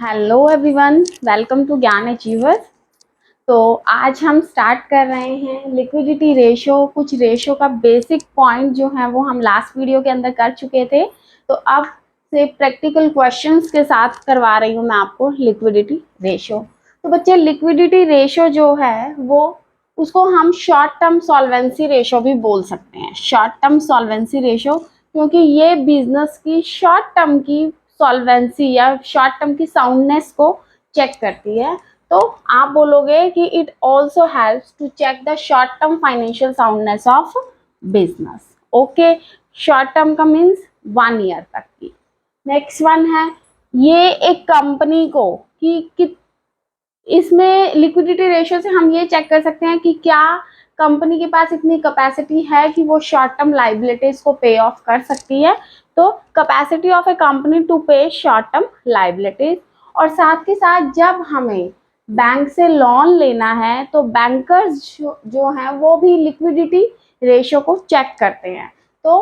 Hello everyone, welcome to ज्ञान achievers. तो आज हम स्टार्ट कर रहे हैं लिक्विडिटी रेशो। कुछ रेशो का बेसिक पॉइंट जो है वो हम लास्ट वीडियो के अंदर कर चुके थे, तो अब से प्रैक्टिकल क्वेश्चंस के साथ करवा रही हूँ मैं आपको लिक्विडिटी रेशो। तो बच्चे, लिक्विडिटी रेशो जो है वो उसको हम शॉर्ट टर्म सॉल्वेंसी रेशो भी बोल सकते हैं। शॉर्ट टर्म सॉल्वेंसी रेशो क्योंकि ये बिजनेस की शॉर्ट टर्म की सॉल्वेंसी या शॉर्ट टर्म की साउंडनेस को चेक करती है। तो आप बोलोगे कि it also helps to check the short term financial soundness of business. Okay, short term का मीन्स 1 ईयर तक की। नेक्स्ट वन है, ये एक कंपनी को कि इसमें लिक्विडिटी रेशियो से हम ये चेक कर सकते हैं कि क्या कंपनी के पास इतनी कैपेसिटी है कि वो शॉर्ट टर्म लाइबिलिटीज को पे ऑफ कर सकती है। तो capacity of a company to pay short term liabilities. और साथ के साथ जब हमें बैंक से लोन लेना है तो बैंकर्स जो हैं वो भी लिक्विडिटी रेशियो को चेक करते हैं। तो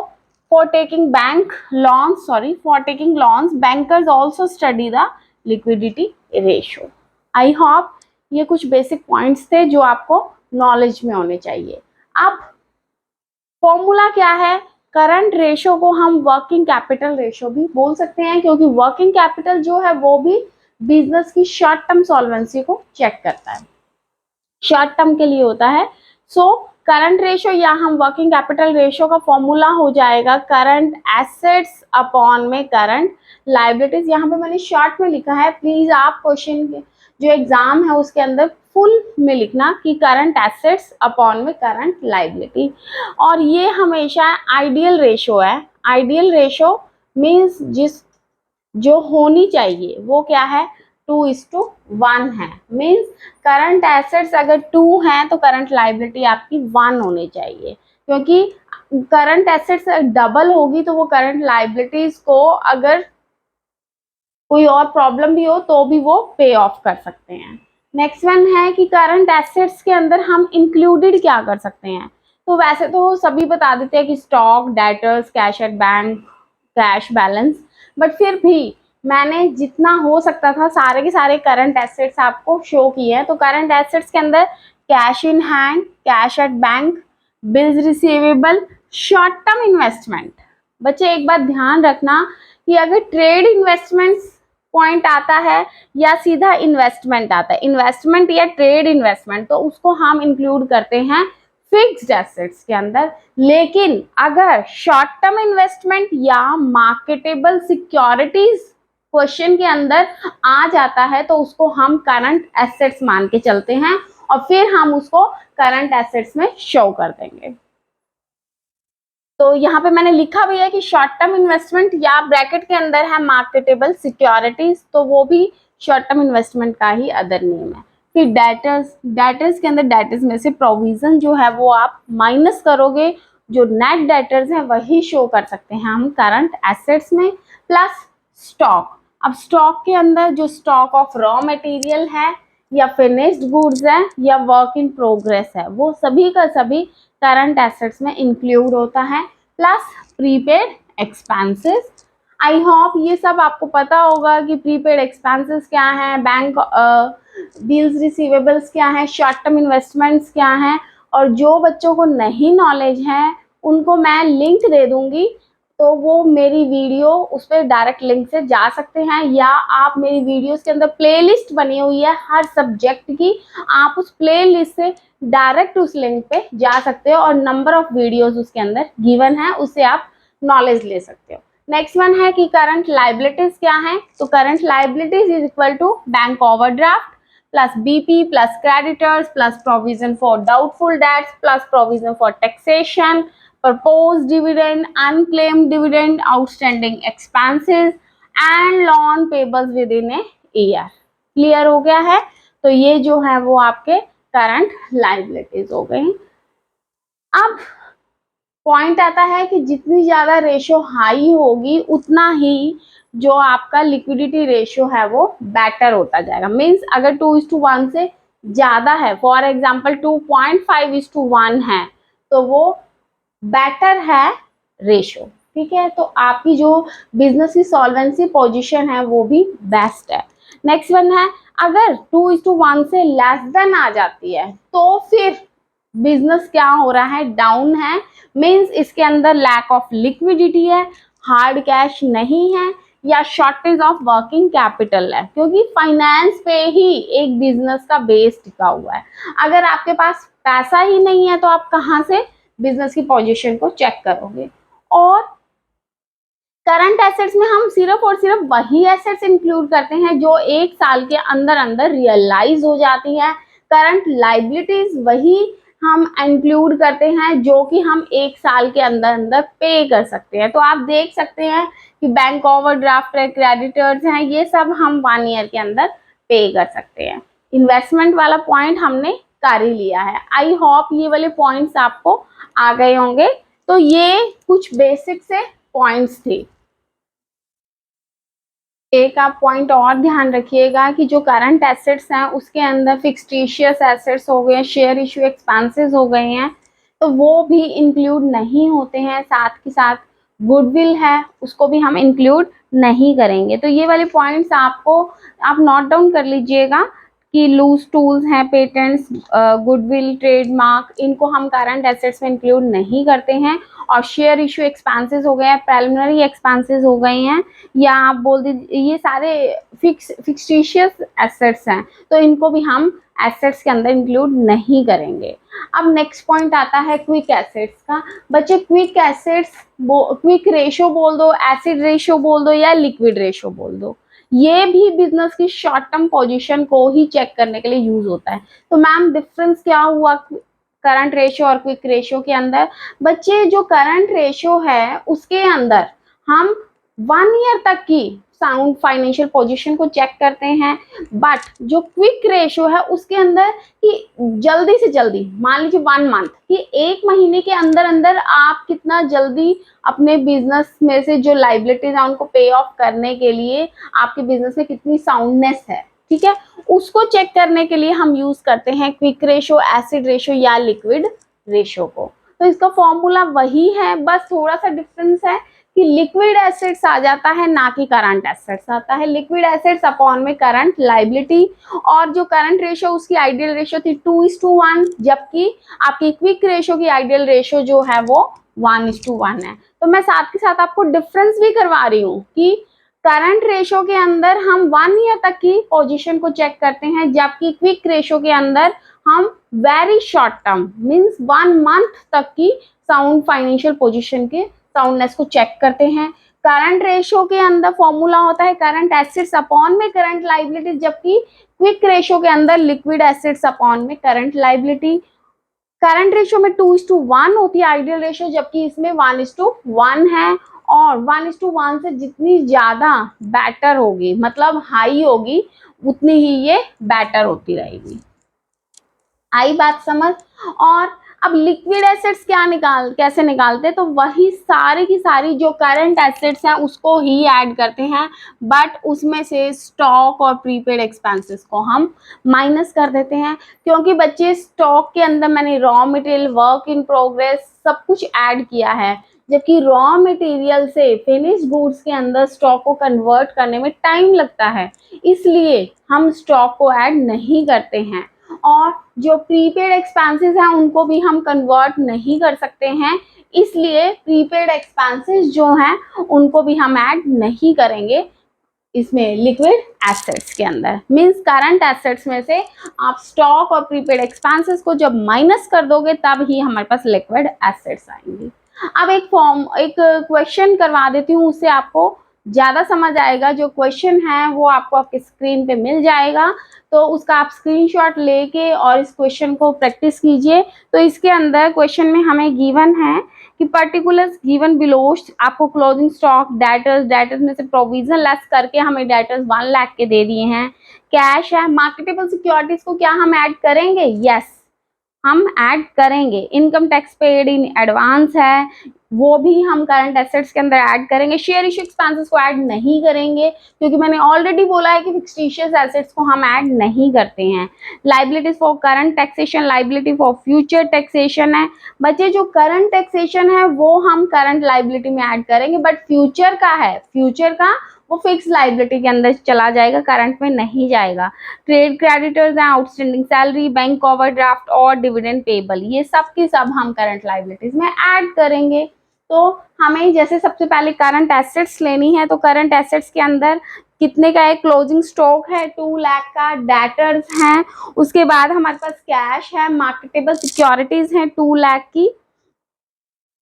for taking loans bankers also study the liquidity ratio। I hope ये कुछ बेसिक पॉइंट्स थे जो आपको नॉलेज में होने चाहिए। अब फॉर्मूला क्या है? करंट रेशो को हम वर्किंग कैपिटल रेशो भी बोल सकते हैं, क्योंकि वर्किंग कैपिटल जो है वो भी बिजनेस की शॉर्ट टर्म सॉल्वेंसी को चेक करता है, शॉर्ट टर्म के लिए होता है। सो करंट रेशो या हम वर्किंग कैपिटल रेशो का फॉर्मूला हो जाएगा करंट एसेट्स अपॉन में करंट लाइबिलिटीज। यहाँ पे मैंने शॉर्ट में लिखा है, प्लीज आप क्वेश्चन जो एग्जाम है उसके अंदर फुल में लिखना कि करंट एसेट्स अपॉन में करंट लाइबिलिटी। और ये हमेशा आइडियल रेशो है। आइडियल रेशो मीन्स जो होनी चाहिए वो क्या है? 2:1 है। मीन्स करंट एसेट्स अगर 2 हैं तो करंट लाइबिलिटी आपकी 1 होनी चाहिए, क्योंकि करंट एसेट्स डबल होगी तो वो करंट लाइबिलिटीज को अगर कोई और प्रॉब्लम भी हो तो भी वो पे ऑफ कर सकते हैं। नेक्स्ट वन है कि करंट एसेट्स के अंदर हम इंक्लूडेड क्या कर सकते हैं। तो वैसे तो सभी बता देते हैं कि stock, debtors, cash at bank, cash balance, but फिर भी मैंने जितना हो सकता था सारे के सारे करंट एसेट्स आपको शो किए हैं। तो करंट एसेट्स के अंदर cash in hand, cash at bank, bills receivable, short term investment. बच्चे एक बात ध्यान रखना कि अगर ट्रेड इन्वेस्टमेंट्स पॉइंट आता है या सीधा इन्वेस्टमेंट आता है, इन्वेस्टमेंट या ट्रेड इन्वेस्टमेंट, तो उसको हम इंक्लूड करते हैं फिक्स्ड एसेट्स के अंदर। लेकिन अगर शॉर्ट टर्म इन्वेस्टमेंट या मार्केटेबल सिक्योरिटीज क्वेश्चन के अंदर आ जाता है तो उसको हम करंट एसेट्स मान के चलते हैं और फिर हम उसको करंट एसेट्स में शो कर देंगे। तो यहाँ पे मैंने लिखा भी है कि शॉर्ट टर्म इन्वेस्टमेंट या ब्रैकेट के अंदर है मार्केटेबल सिक्योरिटीज, तो वो भी शॉर्ट टर्म इन्वेस्टमेंट का ही अदर नेम है। फिर डेटर्स के अंदर डेटर्स में से प्रोविजन जो है वो आप माइनस करोगे, जो नेट डेटर्स है वही शो कर सकते हैं हम करंट एसेट्स में। प्लस स्टॉक, अब स्टॉक के अंदर जो स्टॉक ऑफ रॉ मटेरियल है या फिनिश्ड गुड्स है या वर्क इन प्रोग्रेस है, वो सभी का सभी करंट एसेट्स में इंक्लूड होता है। Plus prepaid expenses. I hope ये सब आपको पता होगा कि प्रीपेड एक्सपेंसेस क्या है, बैंक बिल्स रिसीवेबल्स क्या है, शॉर्ट टर्म इन्वेस्टमेंट्स क्या है। और जो बच्चों को नहीं नॉलेज है उनको मैं लिंक दे दूंगी, तो वो मेरी वीडियो उस पर डायरेक्ट लिंक से जा सकते हैं, या आप मेरी वीडियोस के अंदर प्लेलिस्ट बनी हुई है हर सब्जेक्ट की, आप उस प्लेलिस्ट से डायरेक्ट उस लिंक पे जा सकते हो और नंबर ऑफ वीडियोस उसके अंदर गिवन है, उससे आप नॉलेज ले सकते हो। नेक्स्ट वन है कि करंट लाइबिलिटीज क्या है। तो current liabilities is equal to bank overdraft plus BP plus creditors plus provision for doubtful debts plus provision for taxation, proposed dividend, unclaimed dividend, outstanding expenses and loan payables within a year। Clear हो गया है? तो ये जो है वो आपके current liabilities हो गए। अब पॉइंट आता है कि जितनी ज्यादा रेशो हाई होगी उतना ही जो आपका लिक्विडिटी रेशियो है वो बेटर होता जाएगा। मीन्स अगर 2:1 से ज्यादा है, फॉर एग्जाम्पल 2.5:1 है, तो वो बेटर है रेशो। ठीक है, तो आपकी जो बिजनेस की सॉल्वेंसी पोजीशन है वो भी बेस्ट है। नेक्स्ट वन है, अगर 2:1 से लेस देन आ जाती है तो फिर बिजनेस क्या हो रहा है, डाउन है, मींस इसके अंदर लैक ऑफ लिक्विडिटी है, हार्ड कैश नहीं है, या शॉर्टेज ऑफ वर्किंग कैपिटल है, क्योंकि फाइनेंस पे ही एक बिजनेस का बेस टिका हुआ है। अगर आपके पास पैसा ही नहीं है तो आप कहाँ से बिजनेस की पोजीशन को चेक करोगे। और करंट एसेट्स में हम सिर्फ और सिर्फ वही एसेट्स इंक्लूड करते हैं जो एक साल के अंदर अंदर रियलाइज हो जाती है। करंट लाइबिलिटीज वही हम इंक्लूड करते हैं जो कि हम एक साल के अंदर अंदर पे कर सकते हैं। तो आप देख सकते हैं कि बैंक ओवरड्राफ्ट है, क्रेडिटर्स हैं, ये सब हम 1 ईयर के अंदर पे कर सकते हैं। इन्वेस्टमेंट वाला पॉइंट हमने कर ही लिया है। आई होप ये वाले पॉइंट्स आपको आ गए होंगे। तो ये कुछ बेसिक से पॉइंट्स थे। एक आप पॉइंट और ध्यान रखिएगा कि जो करंट एसेट्स हैं उसके अंदर फिक्सटिशियस एसेट्स हो गए, शेयर इशू एक्सपेंसेस हो गए हैं, तो वो भी इंक्लूड नहीं होते हैं। साथ के साथ गुडविल है, उसको भी हम इंक्लूड नहीं करेंगे। तो ये वाले पॉइंट्स आपको आप नोट डाउन कर लीजिएगा कि लूज टूल्स हैं, पेटेंट्स, गुडविल, ट्रेडमार्क, इनको हम करंट एसेट्स में इंक्लूड नहीं करते हैं। और शेयर इशू एक्सपेंसेस हो गए हैं, प्रिलिमिनरी एक्सपेंसेस हो गए हैं, या आप बोल दीजिए ये सारे फिक्सटिशियस एसेट्स हैं, तो इनको भी हम एसेट्स के अंदर इंक्लूड नहीं करेंगे। अब नेक्स्ट पॉइंट आता है क्विक एसेट्स का। बच्चे क्विक एसेट्स, क्विक रेशो बोल दो, एसिड रेशो बोल दो, या लिक्विड रेशो बोल दो, ये भी बिजनेस की शॉर्ट टर्म पोजीशन को ही चेक करने के लिए यूज होता है। तो मैम डिफरेंस क्या हुआ करंट रेशियो और क्विक रेशियो के अंदर? बच्चे जो करंट रेशियो है उसके अंदर हम 1 ईयर तक की साउंड फाइनेंशियल पोजीशन को चेक करते हैं, बट जो क्विक रेशियो है उसके अंदर कि जल्दी से जल्दी, मान लीजिए 1 मंथ, कि 1 महीने के अंदर अंदर आप कितना जल्दी अपने बिजनेस में से जो लाइबिलिटीज है उनको पे ऑफ करने के लिए आपके बिजनेस में कितनी साउंडनेस है, ठीक है, उसको चेक करने के लिए हम यूज करते हैं क्विक रेशो, एसिड रेशो या लिक्विड रेशो को। तो इसका फॉर्मूला वही है, बस थोड़ा सा डिफरेंस है कि लिक्विड एसेट्स आ जाता है ना कि करंट एसेट्स आता है। लिक्विड एसेट्स अपॉन में करंट लाइबिलिटी, और जो करंट रेशो उसकी आइडियल रेशो थी 2:1, जबकि आपकी क्विक रेशो की आइडियल रेशो जो है वो 1:1 है। तो मैं साथ के साथ आपको डिफरेंस भी करवा रही हूँ कि करंट रेशो के अंदर हम 1 ईयर तक की पोजीशन को चेक करते हैं, जबकि क्विक रेशो के अंदर हम very short term means 1 month तक की साउंड फाइनेंशियल पोजीशन के साउंडनेस को चेक करते हैं। करंट रेशो के अंदर फॉर्मूला होता है करंट एसेट्स अपॉन में करंट लाइबिलिटी, जबकि क्विक रेशो के अंदर लिक्विड एसेट्स अपॉन में करंट लाइबिलिटी। करंट रेशो में 2:1 होती है आइडियल रेशो, जबकि इसमें 1:1 है, और 1:1 से जितनी ज्यादा बेटर होगी, मतलब हाई होगी, उतनी ही ये बेटर होती रहेगी। आई बात समझ? और अब लिक्विड एसेट्स कैसे निकालते हैं? तो वही सारी की सारी जो करंट एसेट्स हैं उसको ही ऐड करते हैं, बट उसमें से स्टॉक और प्रीपेड एक्सपेंसेस को हम माइनस कर देते हैं, क्योंकि बच्चे स्टॉक के अंदर मैंने raw material, work in progress सब कुछ ऐड किया है, जबकि रॉ मटेरियल से फिनिश गुड्स के अंदर स्टॉक को कन्वर्ट करने में टाइम लगता है, इसलिए हम स्टॉक को ऐड नहीं करते हैं। और जो प्रीपेड एक्सपेंसेस हैं उनको भी हम कन्वर्ट नहीं कर सकते हैं, इसलिए प्रीपेड एक्सपेंसेस जो हैं उनको भी हम ऐड नहीं करेंगे इसमें लिक्विड एसेट्स के अंदर। मींस करंट एसेट्स में से आप स्टॉक और प्रीपेड एक्सपेंसेस को जब माइनस कर दोगे तब ही हमारे पास लिक्विड एसेट्स आएंगी। अब एक क्वेश्चन करवा देती हूँ, उससे आपको ज्यादा समझ आएगा। जो क्वेश्चन है वो आपको आपके स्क्रीन पे मिल जाएगा, तो उसका आप स्क्रीनशॉट लेके और इस क्वेश्चन को प्रैक्टिस कीजिए। तो इसके अंदर क्वेश्चन में हमें गिवन है कि पर्टिकुलर्स गिवन बिलो, आपको क्लोजिंग स्टॉक, डेटर्स में से प्रोविजन लेस करके हमें डेटर्स 1 लाख के दे दिए हैं, कैश है, मार्केटेबल सिक्योरिटीज को क्या हम ऐड करेंगे? यस, हम ऐड करेंगे। Income tax paid in advance है, वो भी हम करंट एसेट्स के अंदर ऐड करेंगे। शेयर इशू एक्सपेंसेस को ऐड नहीं करेंगे, क्योंकि मैंने ऑलरेडी बोला है कि फिक्सटिशियस एसेट्स को हम ऐड नहीं करते हैं। Liabilities for current taxation, liability for future taxation है। बच्चे जो करंट टैक्सेशन है वो हम करंट लाइबिलिटी में ऐड करेंगे, बट फ्यूचर का है, फ्यूचर का वो फिक्स लाइबिलिटी के अंदर चला जाएगा, करंट में नहीं जाएगा। ट्रेड क्रेडिटर्स हैं, आउटस्टैंडिंग सैलरी, बैंक ओवरड्राफ्ट और डिविडेंड पेबल, ये सब की सब हम करंट लाइबिलिटीज में ऐड करेंगे। तो हमें जैसे सबसे पहले करंट एसेट्स लेनी है, तो करंट एसेट्स के अंदर कितने का है, क्लोजिंग स्टॉक है 2 लाख का, डेटर्स हैं, उसके बाद हमारे पास कैश है, मार्केटेबल सिक्योरिटीज हैं 2 लाख की,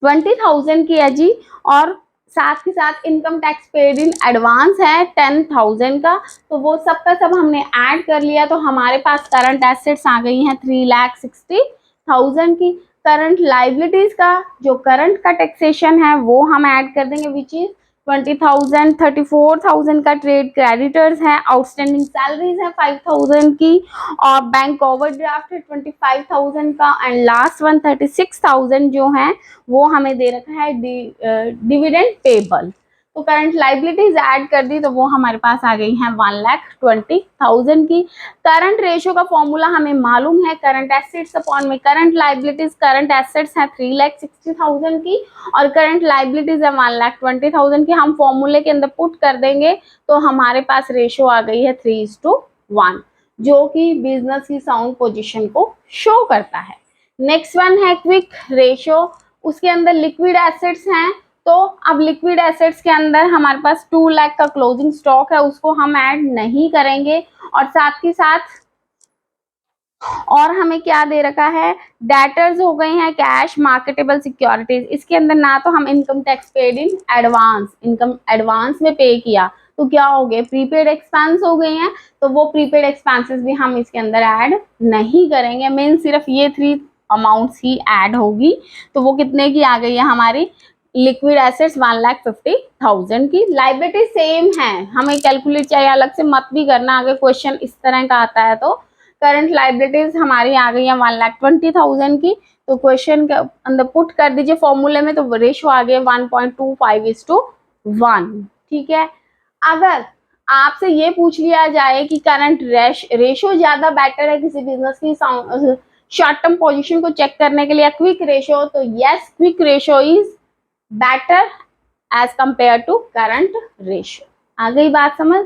20,000 की है जी, और साथ ही साथ income tax paid in advance है 10,000 का। तो वो सब का सब हमने ऐड कर लिया, तो हमारे पास करंट एसेट्स आ गई हैं 3,60,000 की। करंट लाइबिलिटीज का जो करंट का टैक्सेशन है वो हम ऐड कर देंगे, विच इज 20,000, 34,000 का ट्रेड क्रेडिटर्स है, आउटस्टैंडिंग सैलरीज है 5,000 की, और बैंक ओवरड्राफ्ट है 25,000 का, एंड लास्ट वन 36,000 जो है वो हमें दे रखा है डिविडेंड पेबल। तो करंट लाइबिलिटीज ऐड कर दी, तो वो हमारे पास आ गई हैं 1,20,000 की। करंट रेशियो का फॉर्मूला हमें मालूम है, करंट एसेट्स अपॉन में करंट लाइबिलिटीज, करंट एसेट्स है 3,60,000 की और करंट लाइबिलिटीज है 1,20,000 की। हम फॉर्मूले के अंदर पुट कर देंगे तो हमारे पास रेशियो आ गई है 3:1, जो कि बिजनेस की साउंड पोजीशन को शो करता है। नेक्स्ट वन है क्विक रेशियो, उसके अंदर लिक्विड एसेट्स हैं, तो अब लिक्विड एसेट्स के अंदर हमारे पास 2 लाख का क्लोजिंग स्टॉक है, उसको हम ऐड नहीं करेंगे, और साथ ही साथ और हमें क्या दे रखा है, डेटर्स हो गए हैं, कैश, मार्केटेबल सिक्योरिटीज। इसके अंदर ना तो हम income tax paid in advance, income advance में पे किया तो क्या हो गए, प्रीपेड एक्सपेंस हो गए हैं, तो वो प्रीपेड एक्सपेंसेस भी हम इसके अंदर ऐड नहीं करेंगे। मेन सिर्फ ये 3 अमाउंट्स ही ऐड होगी, तो वो कितने की आ गई है हमारी, लिक्विड एसेट्स 1,50,000 की। लाइबिलिटी सेम है, हमें कैलकुलेट चाहिए अलग से मत भी करना, अगर क्वेश्चन इस तरह का आता है तो। करंट लाइबिलिटीज हमारी आ गई है 1,20,000 की, तो क्वेश्चन के अंदर पुट कर दीजिए फॉर्मूले में, तो रेशियो आ गया 1.25:1। ठीक है, अगर आपसे ये पूछ लिया जाए कि करंट रेशियो ज्यादा बेटर है किसी बिजनेस की शॉर्ट टर्म पोजीशन को चेक करने के लिए, क्विक रेशियो, तो yes, quick ratio is better as compare to current ratio. आ गई बात समझ?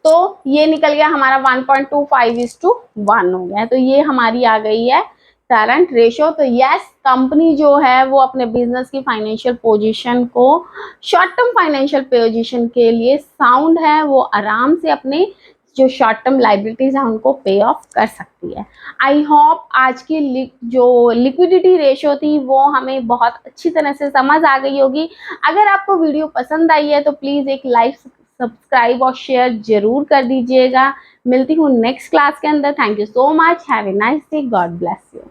तो ये निकल गया हमारा 1.25:1 हो गया, तो ये हमारी आ गई है करंट रेशियो। तो यस, कंपनी जो है वो अपने बिजनेस की फाइनेंशियल पोजीशन को, शॉर्ट टर्म फाइनेंशियल पोजीशन के लिए साउंड है, वो आराम से अपने जो शॉर्ट टर्म लाइबिलिटीज है उनको पे ऑफ कर सकती है। आई होप आज की जो लिक्विडिटी रेशियो थी वो हमें बहुत अच्छी तरह से समझ आ गई होगी। अगर आपको वीडियो पसंद आई है तो प्लीज एक लाइक, सब्सक्राइब और शेयर जरूर कर दीजिएगा। मिलती हूँ नेक्स्ट क्लास के अंदर। Thank you so much, have a nice day, God bless you.